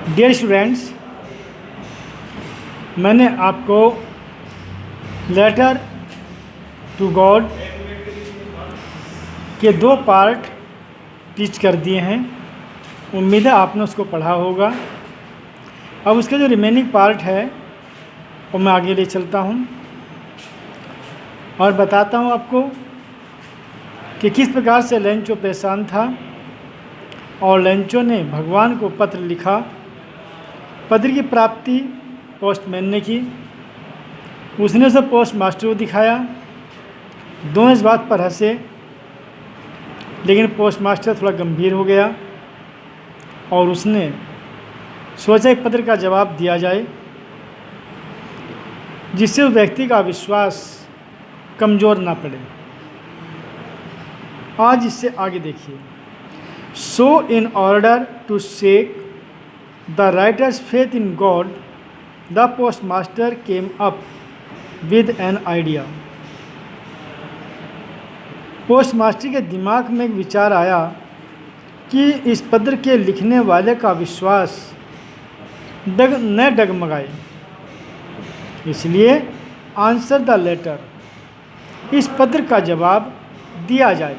Dear students, मैंने आपको letter to God के 2 पार्ट टीच कर दिए हैं। उम्मीद है आपने उसको पढ़ा होगा। अब उसका जो रिमेनिंग पार्ट है वो मैं आगे ले चलता हूँ और बताता हूँ आपको कि किस प्रकार से लेंचो परेशान था और लेंचो ने भगवान को पत्र लिखा। पत्र की प्राप्ति पोस्टमैन ने की, उसने उसे पोस्ट मास्टर को दिखाया। दोनों इस बात पर हंसे, लेकिन पोस्ट मास्टर थोड़ा गंभीर हो गया और उसने सोचा एक पत्र का जवाब दिया जाए जिससे उस व्यक्ति का विश्वास कमज़ोर ना पड़े। आज इससे आगे देखिए। So in order to shake the writer's faith in God, the post master came up with an idea. Post master के दिमाग में एक विचार आया कि इस पत्र के लिखने वाले का विश्वास न डगमगाए, इसलिए आंसर द लेटर, इस पत्र का जवाब दिया जाए।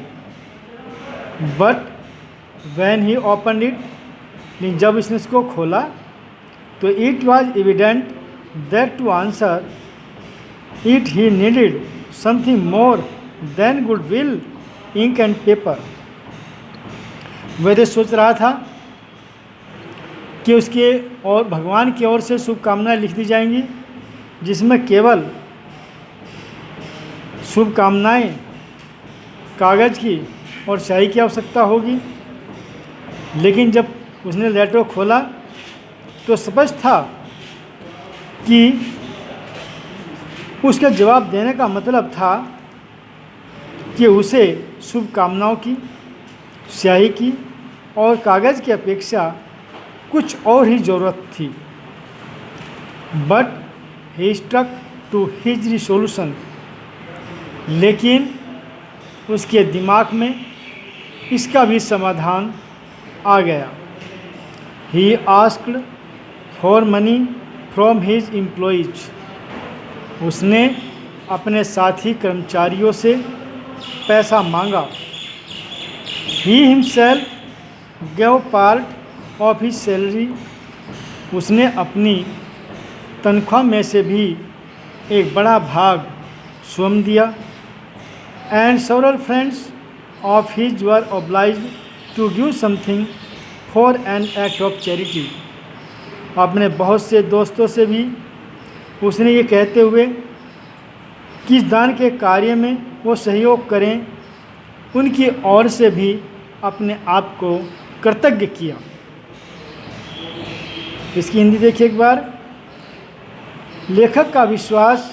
But when he opened it, लेकिन जब इसने इसको खोला तो it was evident that to answer it he needed something more than goodwill, ink and paper. वह तो सोच रहा था कि उसके और भगवान की ओर से शुभकामनाएं लिख दी जाएंगी, जिसमें केवल शुभकामनाएं कागज़ की और स्याही की आवश्यकता होगी। लेकिन जब उसने लेटर को खोला तो स्पष्ट था कि उसका जवाब देने का मतलब था कि उसे शुभकामनाओं की, स्याही की और कागज़ की अपेक्षा कुछ और ही ज़रूरत थी। But he stuck to his resolution, लेकिन उसके दिमाग में इसका भी समाधान आ गया। He asked for money from his employees, उसने अपने साथी कर्मचारियों से पैसा मांगा। He himself gave part of his salary, उसने अपनी तनख्वाह में से भी एक बड़ा भाग स्वयं दिया। And several friends of his were obliged to give something for an act of charity, अपने बहुत से दोस्तों से भी उसने ये कहते हुए कि इस दान के कार्य में वो सहयोग करें, उनकी ओर से भी अपने आप को कृतज्ञ किया। इसकी हिंदी देखिए एक बार। लेखक का विश्वास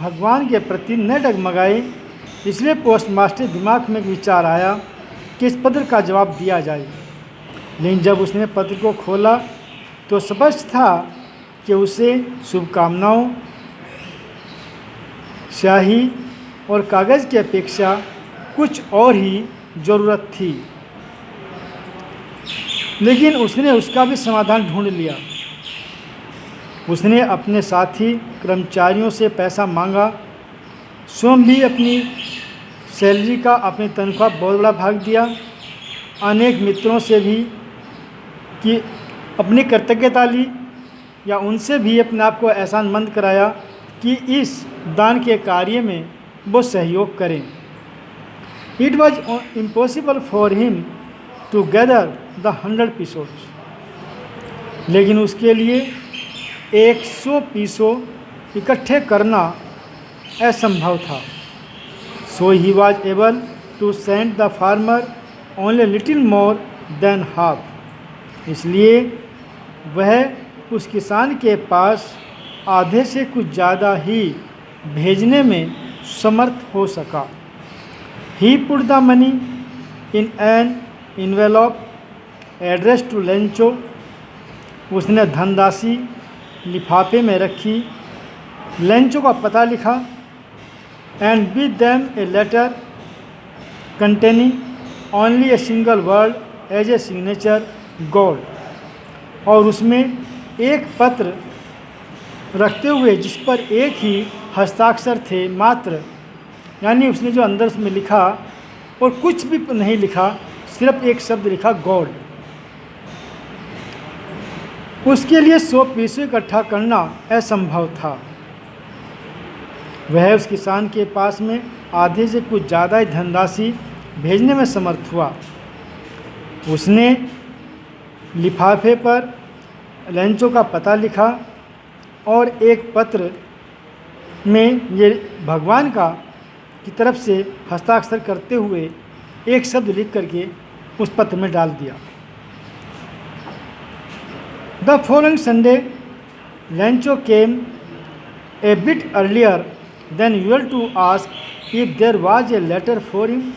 भगवान के प्रति न डगमगाए, इसलिए पोस्ट मास्टर दिमाग में एक विचार आया कि इस पत्र का जवाब दिया जाए। लेकिन जब उसने पत्र को खोला तो स्पष्ट था कि उसे शुभकामनाओं, स्याही और कागज़ की अपेक्षा कुछ और ही ज़रूरत थी। लेकिन उसने उसका भी समाधान ढूंढ लिया। उसने अपने साथी कर्मचारियों से पैसा मांगा, स्वयं भी अपनी सैलरी का, अपनी तनख्वाह बहुत बड़ा भाग दिया। अनेक मित्रों से भी कि अपनी कृतज्ञता ली या उनसे भी अपने आप को एहसानमंद कराया कि इस दान के कार्य में वो सहयोग करें। It was impossible for him to gather the 100 pesos, लेकिन उसके लिए 100 पीसों इकट्ठे करना असंभव था। So he was able to send the farmer only little more than half, इसलिए वह उस किसान के पास आधे से कुछ ज़्यादा ही भेजने में समर्थ हो सका। He put the money in an envelope address to Lencho, उसने धनराशि लिफाफे में रखी, लेंचो का पता लिखा। And with them a letter containing only a single word as a signature God, और उसमें एक पत्र रखते हुए जिस पर एक ही हस्ताक्षर थे मात्र, यानी उसने जो अंदर उसमें लिखा और कुछ भी नहीं लिखा, सिर्फ एक शब्द लिखा, गॉड। उसके लिए 100 पैसे इकट्ठा करना असंभव था। वह उस किसान के पास में आधे से कुछ ज़्यादा ही धनराशि भेजने में समर्थ हुआ। उसने लिफाफे पर लेंचो का पता लिखा और एक पत्र में ये भगवान की तरफ से हस्ताक्षर करते हुए एक शब्द लिख करके उस पत्र में डाल दिया। The following Sunday Lencho came a bit earlier than usual to ask if there was a letter for him.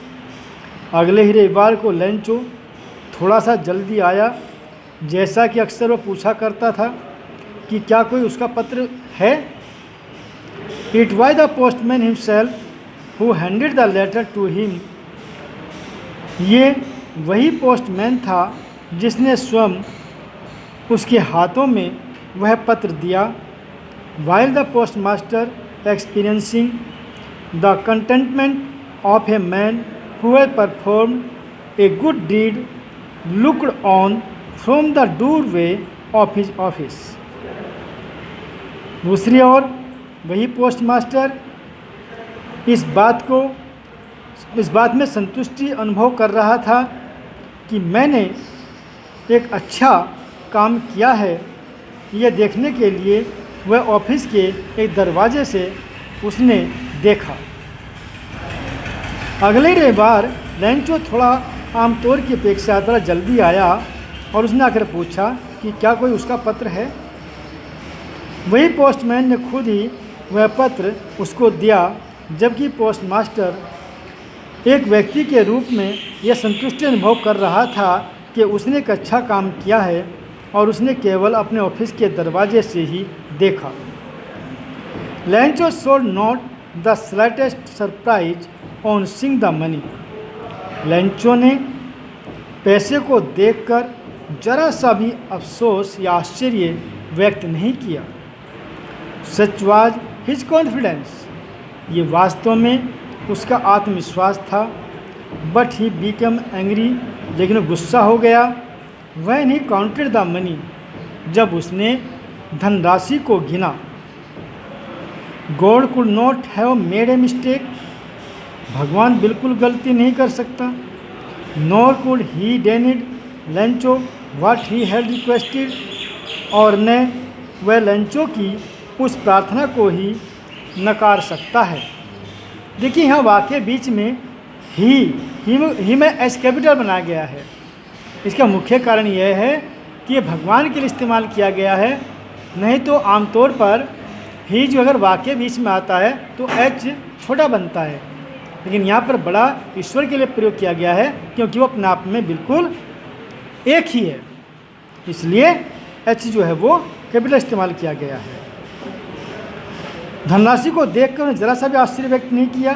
अगले ही रविवार को लेंचो थोड़ा सा जल्दी आया, जैसा कि अक्सर वह पूछा करता था कि क्या कोई उसका पत्र है। It was the postman himself who handed the letter to him. ये वही पोस्टमैन था जिसने स्वयं उसके हाथों में वह पत्र दिया। While the postmaster experiencing the contentment of a man who had performed a good deed looked on from the doorway of his office. दूसरी ओर वही पोस्टमास्टर इस बात में संतुष्टि अनुभव कर रहा था कि मैंने एक अच्छा काम किया है, यह देखने के लिए वह ऑफिस के एक दरवाजे से उसने देखा। अगले रविवार लेंचो थोड़ा आमतौर की अपेक्षा थोड़ा जल्दी आया और उसने आकर पूछा कि क्या कोई उसका पत्र है। वही पोस्टमैन ने खुद ही वह पत्र उसको दिया, जबकि पोस्टमास्टर एक व्यक्ति के रूप में यह संतुष्टि अनुभव कर रहा था कि उसने एक अच्छा काम किया है और उसने केवल अपने ऑफिस के दरवाजे से ही देखा। Lencho showed not the slightest surprise on seeing the money. Lencho ने पैसे को देखकर जरा सा भी अफसोस या आश्चर्य व्यक्त नहीं किया। सच वाज हिज कॉन्फिडेंस। ये वास्तव में उसका आत्मविश्वास था। बट ही बिकम एंग्री, लेकिन गुस्सा हो गया। When he counted the money, जब उसने धनराशि को गिना। God could not have made a mistake. भगवान बिल्कुल गलती नहीं कर सकता। Nor could he denied Lencho what he had requested, और न वह लेंचो की उस प्रार्थना को ही नकार सकता है। देखिए यहाँ वाक्य बीच में ही में एस कैपिटल बनाया गया है। इसका मुख्य कारण यह है कि ये भगवान के लिए इस्तेमाल किया गया है। नहीं तो आमतौर पर ही जो अगर वाक्य बीच में आता है तो एच छोटा बनता है, लेकिन यहाँ पर बड़ा ईश्वर के लिए प्रयोग किया गया है क्योंकि वो अपने आप में बिल्कुल एक ही है, इसलिए एच जो है वो कैपिटल इस्तेमाल किया गया है। धनराशि को देखकर उन्हें जरा सा भी आश्चर्य व्यक्त नहीं किया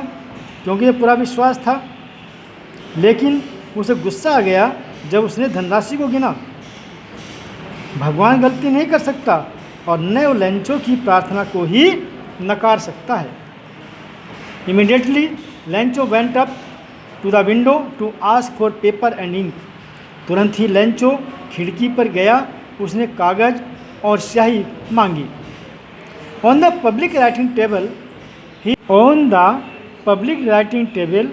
क्योंकि ये पूरा विश्वास था, लेकिन उसे गुस्सा आ गया जब उसने धनराशि को गिना। भगवान गलती नहीं कर सकता और न वो लेंचो की प्रार्थना को ही नकार सकता है। Immediately Lencho went up to the window to ask for paper and ink. तुरंत ही लेंचो खिड़की पर गया, उसने कागज़ और स्याही मांगी। On the public writing table,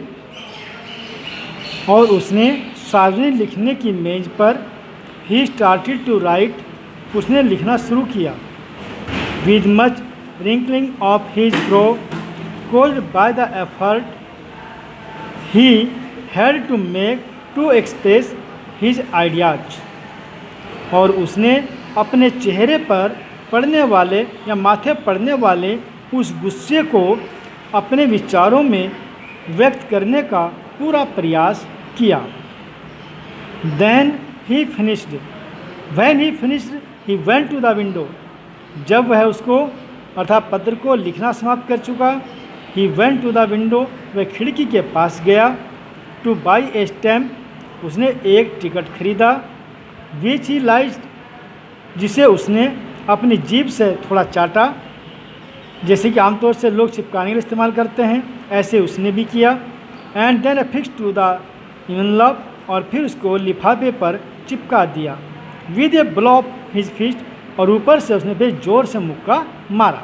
और उसने सार्वजनिक लिखने की मेज पर ही स्टार्टेड टू राइट, उसने लिखना शुरू किया। With much wrinkling of his bro caused by the effort he had to make to express his ideas, और उसने अपने चेहरे पर पड़ने वाले या माथे पड़ने वाले उस गुस्से को अपने विचारों में व्यक्त करने का पूरा प्रयास किया। When he finished he went to the window, जब वह उसको अर्थात पत्र को लिखना समाप्त कर चुका, he went to the window, वह खिड़की के पास गया। to buy a stamp, उसने एक टिकट खरीदा। which he liked, उसने उसे पढ़ना शुरू किया। he read the letter, वह पत्र पढ़ना शुरू किया। he जिसे उसने अपनी जीभ से थोड़ा चाटा, जैसे कि आमतौर से लोग चिपकाने के लिए इस्तेमाल करते हैं, ऐसे उसने भी किया। And then fix to the envelope, और फिर उसको लिफाफे पर चिपका दिया। With a blow of his fist, और ऊपर से उसने फिर जोर से मुक्का मारा।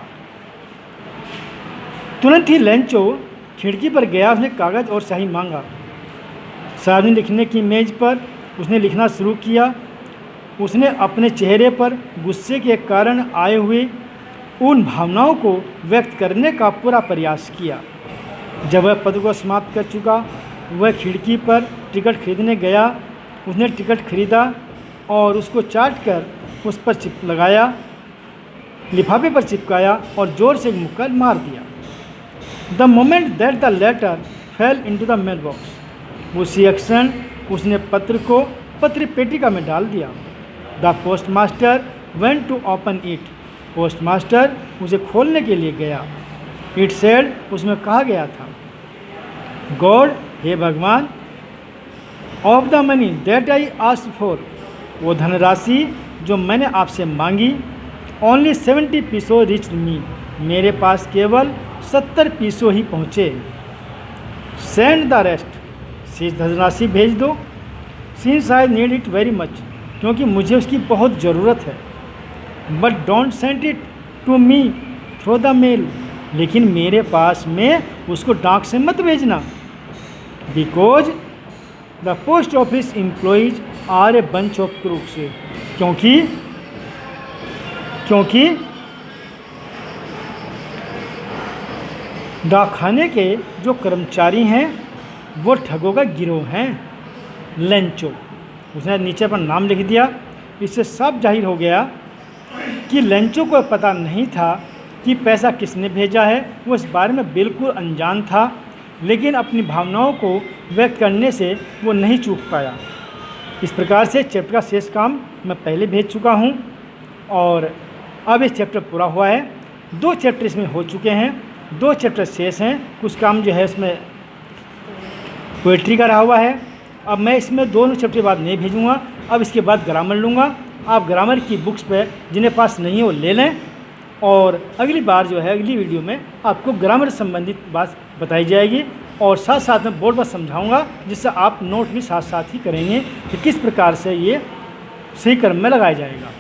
तुरंत ही लेंचो खिड़की पर गया, उसने कागज़ और स्याही मांगा। सार्वजनिक लिखने की मेज पर उसने लिखना शुरू किया। उसने अपने चेहरे पर गुस्से के कारण आए हुए उन भावनाओं को व्यक्त करने का पूरा प्रयास किया। जब वह पत्र को समाप्त कर चुका, वह खिड़की पर टिकट खरीदने गया। उसने टिकट खरीदा और उसको चाट कर उस पर लगाया, लिफाफे पर चिपकाया और ज़ोर से एक मुक्का मार दिया। The moment that the letter fell into the mail box, उसी क्षण उसने पत्र को पत्र पेटिका में डाल दिया। The postmaster went to open it, postmaster उसे खोलने के लिए गया। इट सेड, उसमें कहा गया था, गॉड, हे भगवान, of the money that I asked for, वो धनराशि जो मैंने आपसे मांगी, ओनली 70 पीसों रिच्ड मी, मेरे पास केवल 70 पीसों ही पहुँचे। सेंड द रेस्ट, शेष धनराशि भेज दो। Since I need it very much, क्योंकि मुझे उसकी बहुत ज़रूरत है। But don't send it to me through the mail, लेकिन मेरे पास में उसको डाक से मत भेजना। Because the post office employees are a bunch of crooks, क्योंकि डाकखाने के जो कर्मचारी हैं वो ठगों का गिरोह हैं। लेंचो, उसने नीचे पर नाम लिख दिया। इससे साफ जाहिर हो गया कि लेंचो को पता नहीं था कि पैसा किसने भेजा है। वो इस बारे में बिल्कुल अनजान था, लेकिन अपनी भावनाओं को व्यक्त करने से वो नहीं चूक पाया। इस प्रकार से चैप्टर का शेष काम मैं पहले भेज चुका हूँ और अब इस चैप्टर पूरा हुआ है। 2 चैप्टर इसमें हो चुके हैं, 2 चैप्टर शेष हैं। कुछ काम जो है इसमें पोएट्री का रहा हुआ है। अब मैं इसमें दोनों चैप्टर बाद नहीं भेजूँगा, अब इसके बाद ग्रामर लूँगा। आप ग्रामर की बुक्स पे जिन्हें पास नहीं हो ले लें, और अगली बार जो है अगली वीडियो में आपको ग्रामर संबंधित बात बताई जाएगी और साथ साथ में बोर्ड पर समझाऊंगा, जिससे आप नोट भी साथ साथ ही करेंगे कि किस प्रकार से ये सही क्रम में लगाया जाएगा।